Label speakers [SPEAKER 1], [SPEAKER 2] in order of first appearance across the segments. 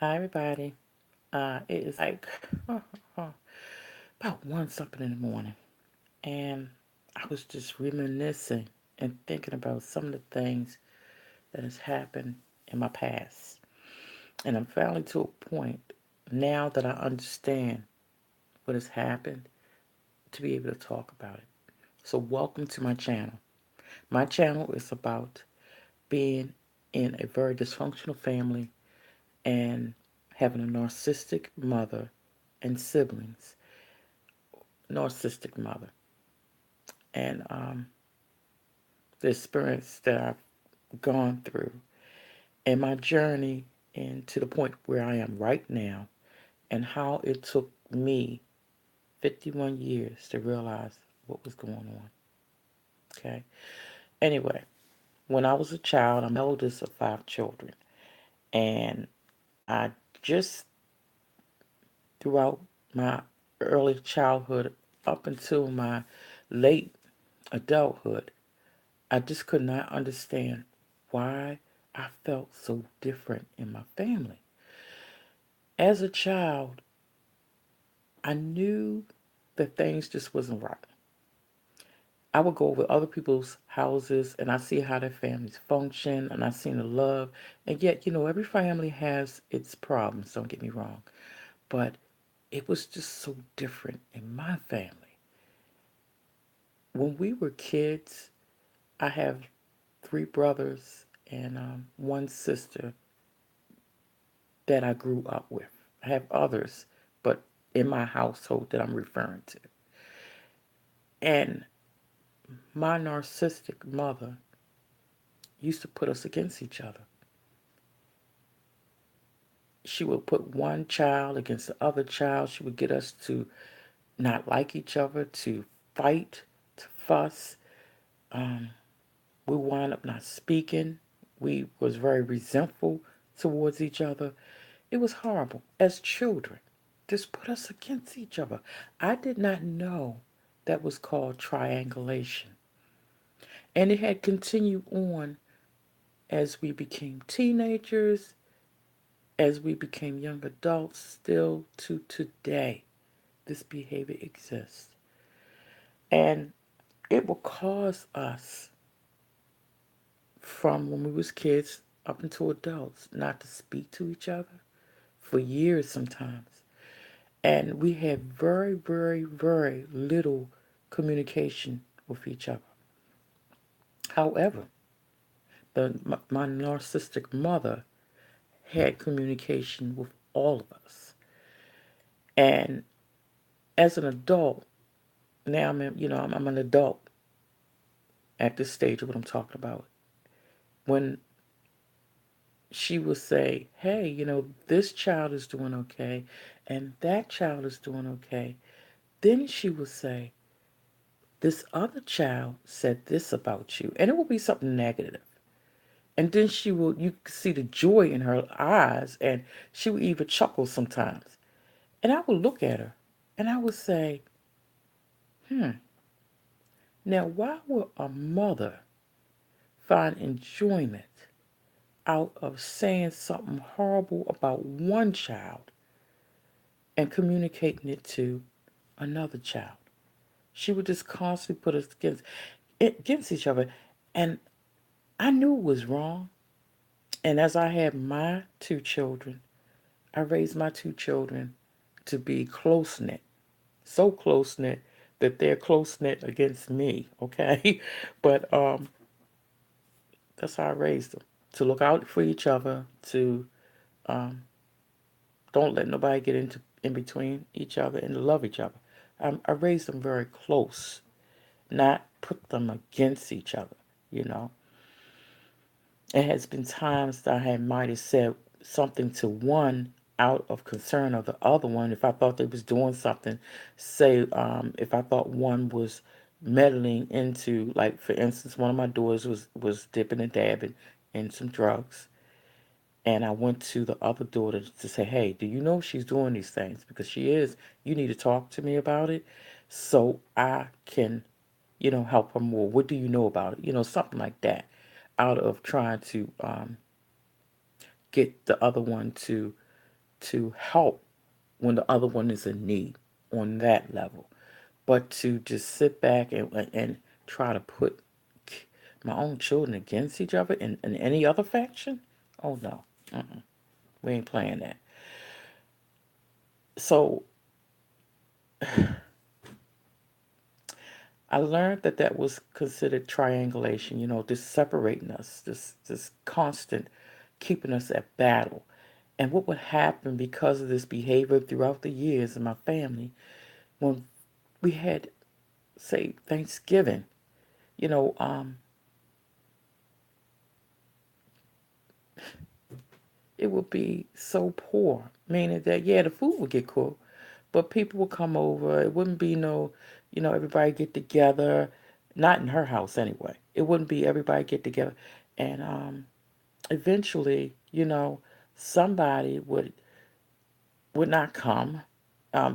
[SPEAKER 1] Hi, everybody. It is like about one something in the morning, and I was just reminiscing and thinking about some of the things that has happened in my past. And I'm finally to a point now that I understand what has happened to be able to talk about it. So, welcome to my channel. My channel is about being in a very dysfunctional family and having a narcissistic mother and siblings, narcissistic mother, and the experience that I've gone through and my journey and to the point where I am right now, and how it took me 51 years to realize what was going on. Okay. Anyway, when I was a child, I'm the eldest of five children, and I just throughout my early childhood up until my late adulthood, I just could not understand why I felt so different in my family. As a child, I knew that things just wasn't right. I would go over other people's houses and I see how their families function and I seen the love. And yet, every family has its problems, don't get me wrong. But it was just so different in my family. When we were kids, I have three brothers and one sister that I grew up with. I have others, but in my household that I'm referring to. And my narcissistic mother used to put us against each other. She would put one child against the other child. She would get us to not like each other, to fight, to fuss. Um, we wound up not speaking. We was very resentful towards each other. It was horrible. As children, just put us against each other. I did not know that was called triangulation. And it had continued on as we became teenagers, as we became young adults, still to today. This behavior exists. And it will cause us from when we was kids up until adults not to speak to each other for years sometimes. And we had very, very, very little communication with each other. However, my narcissistic mother had communication with all of us. And as an adult, now I'm an adult at this stage of what I'm talking about. When she would say, hey, this child is doing okay and that child is doing okay, then she would say, this other child said this about you. And it would be something negative. And then you could see the joy in her eyes and she would even chuckle sometimes. And I would look at her and I would say, hmm, now why would a mother find enjoyment out of saying something horrible about one child and communicating it to another child? She would just constantly put us against each other. And I knew it was wrong. And as I had my two children, I raised my two children to be close knit. So close knit that they're close knit against me, okay? But that's how I raised them. To look out for each other, to um, don't let nobody get in between each other and to love each other. I raised them very close, not put them against each other, you know. It has been times that I might have said something to one out of concern of the other one. If I thought they was doing something, say, if I thought one was meddling into, like for instance, one of my daughters was dipping and dabbing in some drugs, and I went to the other daughter to say, "Hey, do you know she's doing these things? Because she is. You need to talk to me about it, so I can, help her more. What do you know about it? Something like that." Out of trying to get the other one to to help when the other one is in need on that level. But to just sit back and try to put my own children against each other in any other faction, oh no, we ain't playing that. So I learned that that was considered triangulation, this separating us, this constant keeping us at battle. And what would happen because of this behavior throughout the years in my family, when we had, say, Thanksgiving, you know, um, it would be so poor, meaning that, yeah, the food would get cooked, but people would come over. It wouldn't be no, everybody get together, not in her house anyway. It wouldn't be everybody get together. And eventually, somebody would not come.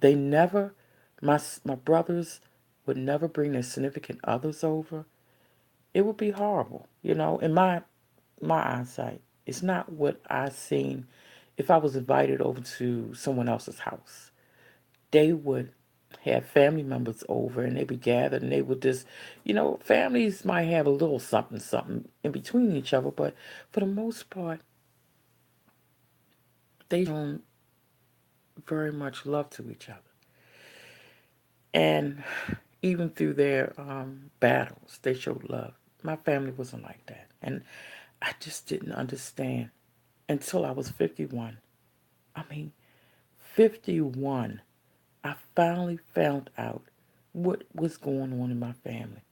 [SPEAKER 1] They never, my brothers would never bring their significant others over. It would be horrible, in my eyesight. It's not what I seen. If I was invited over to someone else's house, they would have family members over and they'd be gathered and they would just, families might have a little something, something in between each other, but for the most part, they don't very much love to each other. And even through their battles, they showed love. My family wasn't like that. And I just didn't understand until I was 51. I mean, 51, I finally found out what was going on in my family.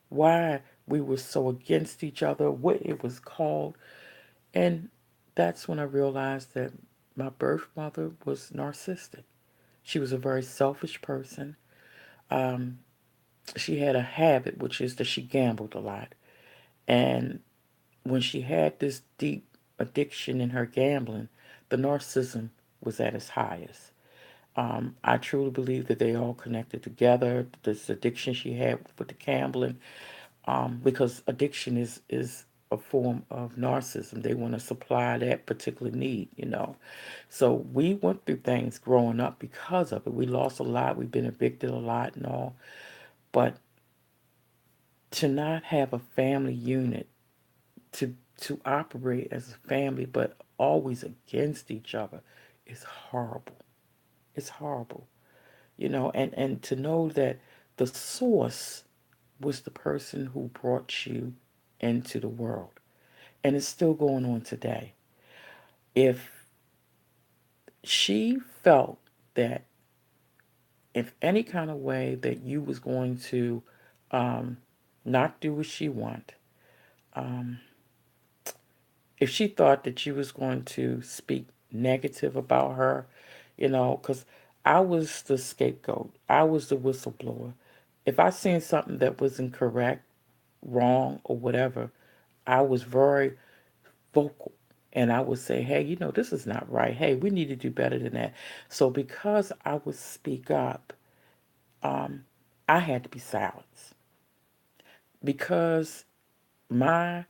[SPEAKER 1] Why we were so against each other, what it was called. And that's when I realized that my birth mother was narcissistic. She was a very selfish person. Um, she had a habit, which is that she gambled a lot. And when she had this deep addiction in her gambling, the narcissism was at its highest. I truly believe that they all connected together. This addiction she had with the gambling, because addiction is a form of narcissism. They want to supply that particular need. So we went through things growing up because of it. We lost a lot. We've been evicted a lot and all. But to not have a family unit, to operate as a family, but always against each other, is horrible. It's horrible. And to know that the source was the person who brought you into the world. And it's still going on today. If she felt that if any kind of way that you was going to um, not do what she want, um, if she thought that you was going to speak negative about her, because I was the scapegoat, I was the whistleblower. If I seen something that was incorrect, wrong, or whatever, I was very vocal. And I would say, hey, this is not right. Hey, we need to do better than that. So because I would speak up, um, I had to be silenced. Because my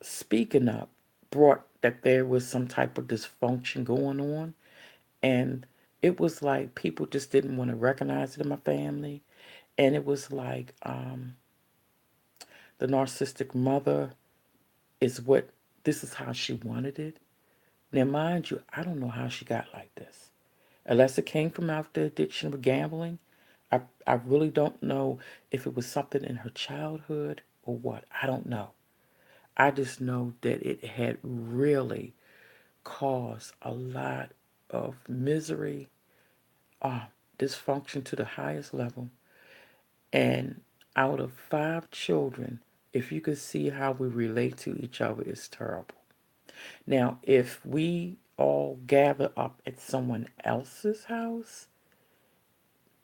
[SPEAKER 1] speaking up brought that there was some type of dysfunction going on. And it was like people just didn't want to recognize it in my family. And it was like the narcissistic mother is what, this is how she wanted it. Now, mind you, I don't know how she got like this. Unless it came from out the addiction of gambling. I really don't know if it was something in her childhood or what. I don't know. I just know that it had really caused a lot of misery, uh, dysfunction to the highest level. And out of 5 children, if you could see how we relate to each other, it's terrible. Now, if we all gather up at someone else's house,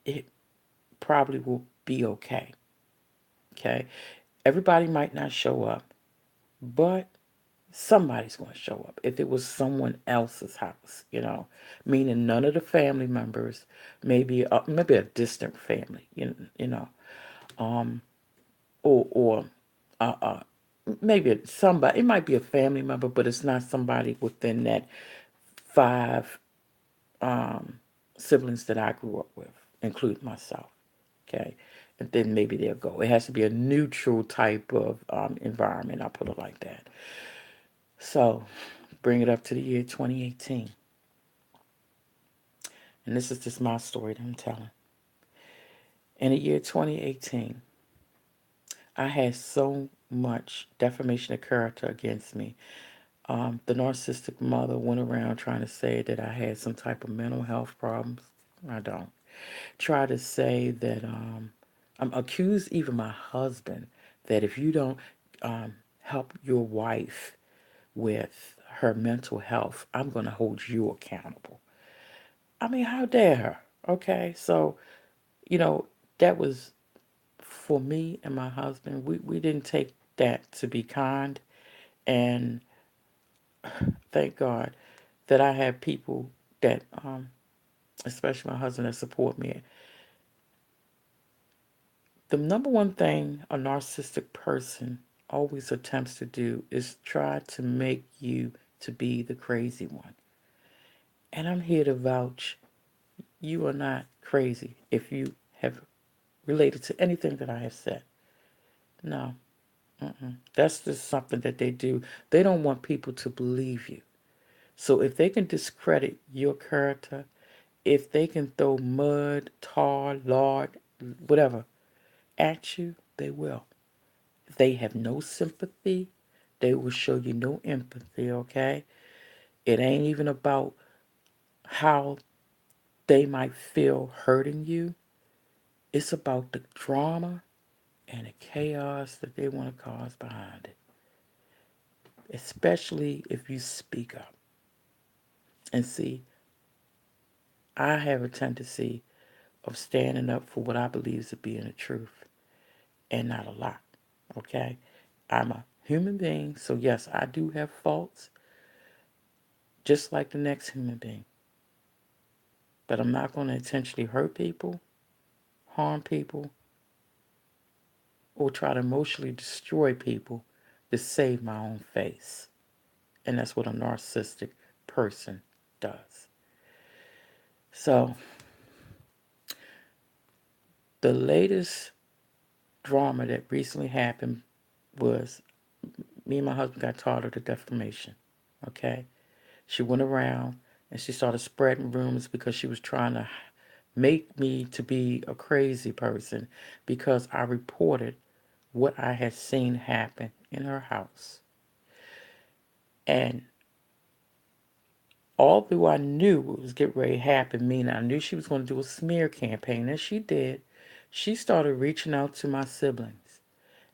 [SPEAKER 1] it probably will be okay. Okay? Everybody might not show up, but somebody's going to show up if it was someone else's house, meaning none of the family members, maybe a distant family, um, or uh, uh, maybe somebody. It might be a family member, but it's not somebody within that 5 um, siblings that I grew up with, including myself. Okay. And then maybe they'll go. It has to be a neutral type of environment. I'll put it like that. So bring it up to the year 2018. And this is just my story that I'm telling. In the year 2018, I had so much defamation of character against me. The narcissistic mother went around trying to say that I had some type of mental health problems. I don't. Try to say that I'm accused even my husband that if you don't help your wife with her mental health, I'm going to hold you accountable. I mean, how dare her? Okay, so you know that was for me and my husband. We didn't take that to be kind, and thank God that I have people that, especially my husband, that support me. The number one thing a narcissistic person always attempts to do is try to make you to be the crazy one. And I'm here to vouch you are not crazy if you have related to anything that I have said. No, that's just something that they do. They don't want people to believe you. So if they can discredit your character, if they can throw mud, tar, lard, whatever at you, they will. They have no sympathy. They will show you no empathy, okay? It ain't even about how they might feel hurting you. It's about the drama and the chaos that they want to cause behind it. Especially if you speak up. And see, I have a tendency of standing up for what I believe to be in the truth and not a lie, okay? I'm a human being, so yes, I do have faults, just like the next human being. But I'm not going to intentionally hurt people, harm people, or try to emotionally destroy people to save my own face. And that's what a narcissistic person does. So, the latest drama that recently happened was me and my husband got tired of the defamation. Okay? She went around and she started spreading rumors because she was trying to make me to be a crazy person because I reported what I had seen happen in her house. And although I knew what was getting ready to happen, meaning I knew she was going to do a smear campaign, and she did, she started reaching out to my siblings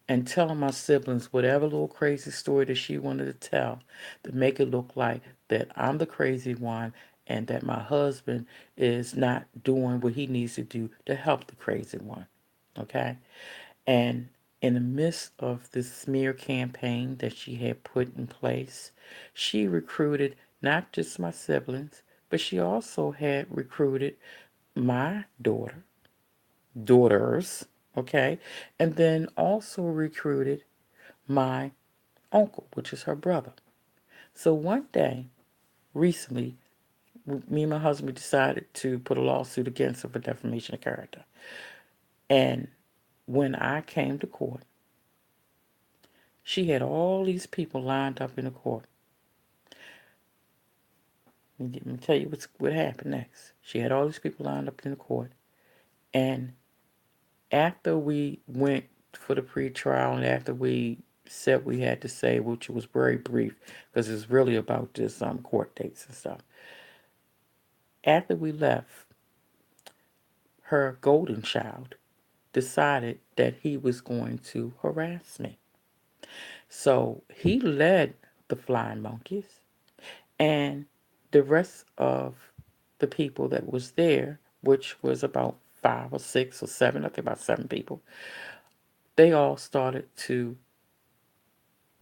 [SPEAKER 1] and telling my siblings whatever little crazy story that she wanted to tell to make it look like that I'm the crazy one and that my husband is not doing what he needs to do to help the crazy one. Okay? And in the midst of this smear campaign that she had put in place, she recruited not just my siblings, but she also had recruited my daughters, okay, and then also recruited my uncle, which is her brother. So one day, recently, me and my husband decided to put a lawsuit against her for defamation of character. And when I came to court, she had all these people lined up in the court. Let me tell you what happened next. She had all these people lined up in the court. And after we went for the pre-trial and after we said we had to say, which was very brief, because it's really about just court dates and stuff. After we left, her golden child decided that he was going to harass me. So he led the flying monkeys, and the rest of the people that was there, which was about 5 or 6 or 7, I think about 7 people, they all started to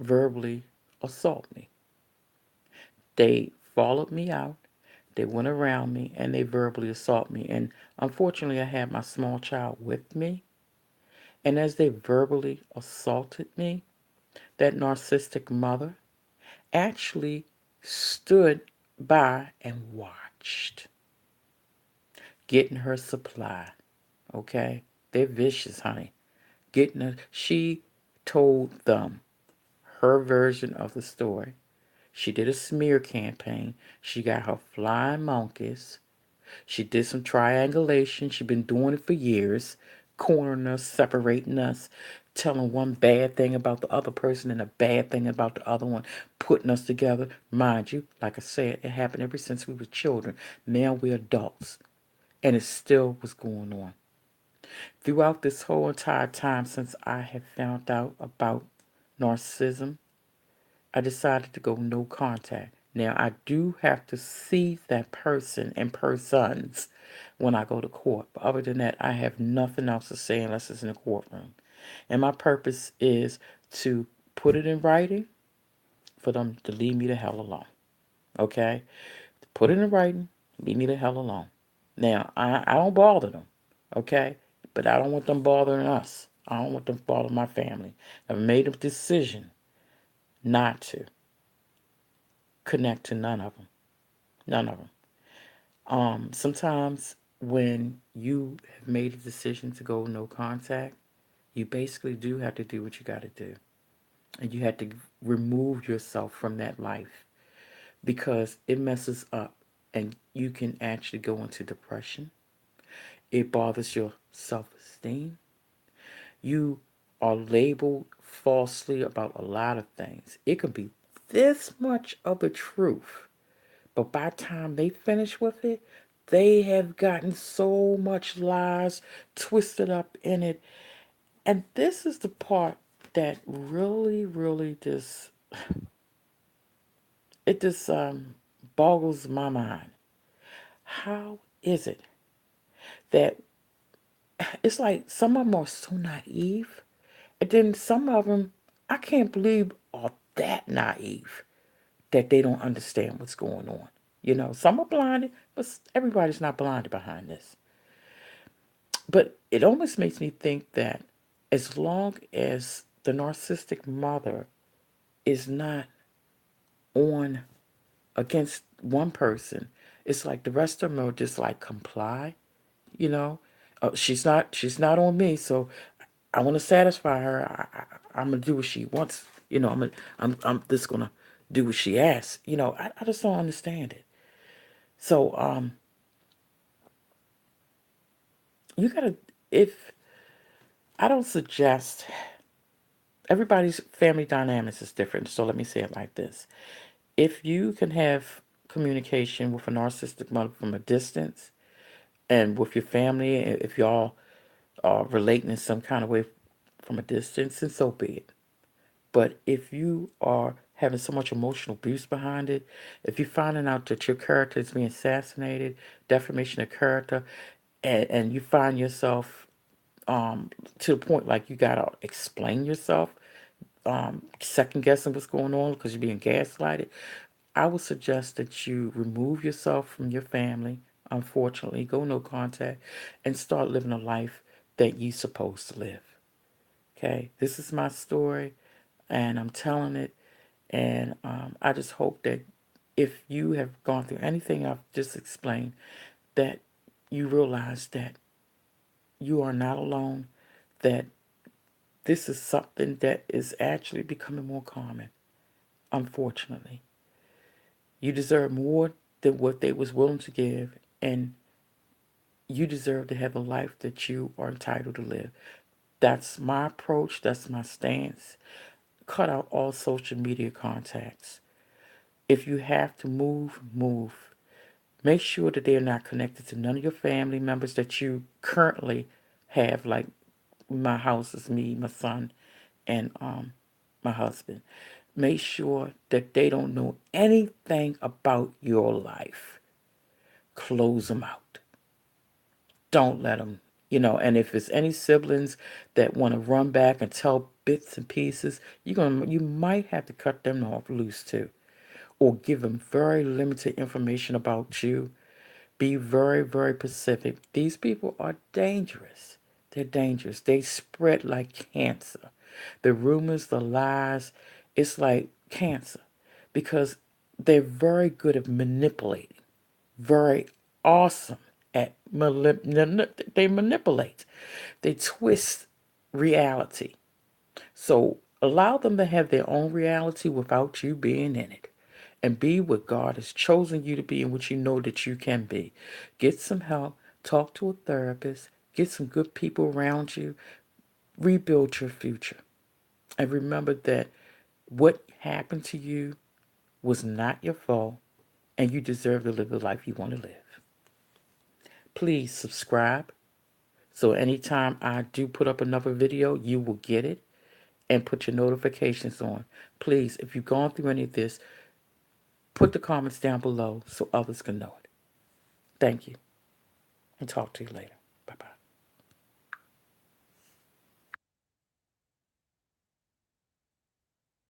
[SPEAKER 1] verbally assault me. They followed me out, they went around me, and they verbally assault me. And unfortunately, I had my small child with me. And as they verbally assaulted me, that narcissistic mother actually stood by and watched, getting her supply. Okay? They're vicious, honey. Getting her. She told them her version of the story. She did a smear campaign. She got her flying monkeys. She did some triangulation. She's been doing it for years, cornering us, separating us, telling one bad thing about the other person and a bad thing about the other one, putting us together. Mind you, like I said, it happened ever since we were children. Now we're adults. And it still was going on. Throughout this whole entire time since I have found out about narcissism, I decided to go no contact. Now, I do have to see that person in persons when I go to court. But other than that, I have nothing else to say unless it's in a courtroom. And my purpose is to put it in writing for them to leave me the hell alone. Okay? Put it in writing, leave me the hell alone. Now, I don't bother them. Okay? But I don't want them bothering us. I don't want them bothering my family. I've made a decision not to connect to none of them. None of them. Sometimes when you have made a decision to go no contact, you basically do have to do what you got to do. And you have to remove yourself from that life because it messes up and you can actually go into depression. It bothers your self esteem. You are labeled falsely about a lot of things. It could be this much of the truth. But by the time they finish with it, they have gotten so much lies twisted up in it. And this is the part that really, really just it just boggles my mind. How is it that it's like some of them are so naive, and then some of them I can't believe are that naive that they don't understand what's going on. You know, some are blinded, but everybody's not blinded behind this. But it almost makes me think that as long as the narcissistic mother is not on against one person, it's like the rest of them are just like comply, you know. She's not on me, so I want to satisfy her. I'm gonna do what she wants, you know. I'm just gonna do what she asks, you know. I just don't understand it. So you gotta if I don't suggest everybody's family dynamics is different. So let me say it like this. If you can have communication with a narcissistic mother from a distance and with your family, if y'all are relating in some kind of way from a distance, then so be it. But if you are having so much emotional abuse behind it, if you're finding out that your character is being assassinated, defamation of character, and you find yourself to the point like you gotta explain yourself, second guessing what's going on because you're being gaslighted, I would suggest that you remove yourself from your family, unfortunately, go no contact, and start living a life that you're supposed to live. Okay? This is my story, and I'm telling it, and I just hope that if you have gone through anything I've just explained, that you realize that you are not alone, that this is something that is actually becoming more common, unfortunately. You deserve more than what they was willing to give, and you deserve to have a life that you are entitled to live. That's my approach. That's my stance. Cut out all social media contacts. If you have to move, move. Make sure that they are not connected to none of your family members that you currently have. Like my house is me, my son, and my husband. Make sure that they don't know anything about your life. Close them out. Don't let them, you know. And if it's any siblings that want to run back and tell bits and pieces, you might have to cut them off loose too, or give them very limited information about you. Be very, very specific. These people are dangerous. They're dangerous. They spread like cancer. The rumors, the lies, it's like cancer. Because they're very good at manipulating, very awesome at they manipulate, they twist reality. So allow them to have their own reality without you being in it. And be what God has chosen you to be and what you know that you can be. Get some help. Talk to a therapist. Get some good people around you. Rebuild your future. And remember that what happened to you was not your fault, and you deserve to live the life you want to live. Please subscribe so anytime I do put up another video, you will get it, and put your notifications on. Please, if you've gone through any of this, put the comments down below so others can know it. Thank you, and talk to you later.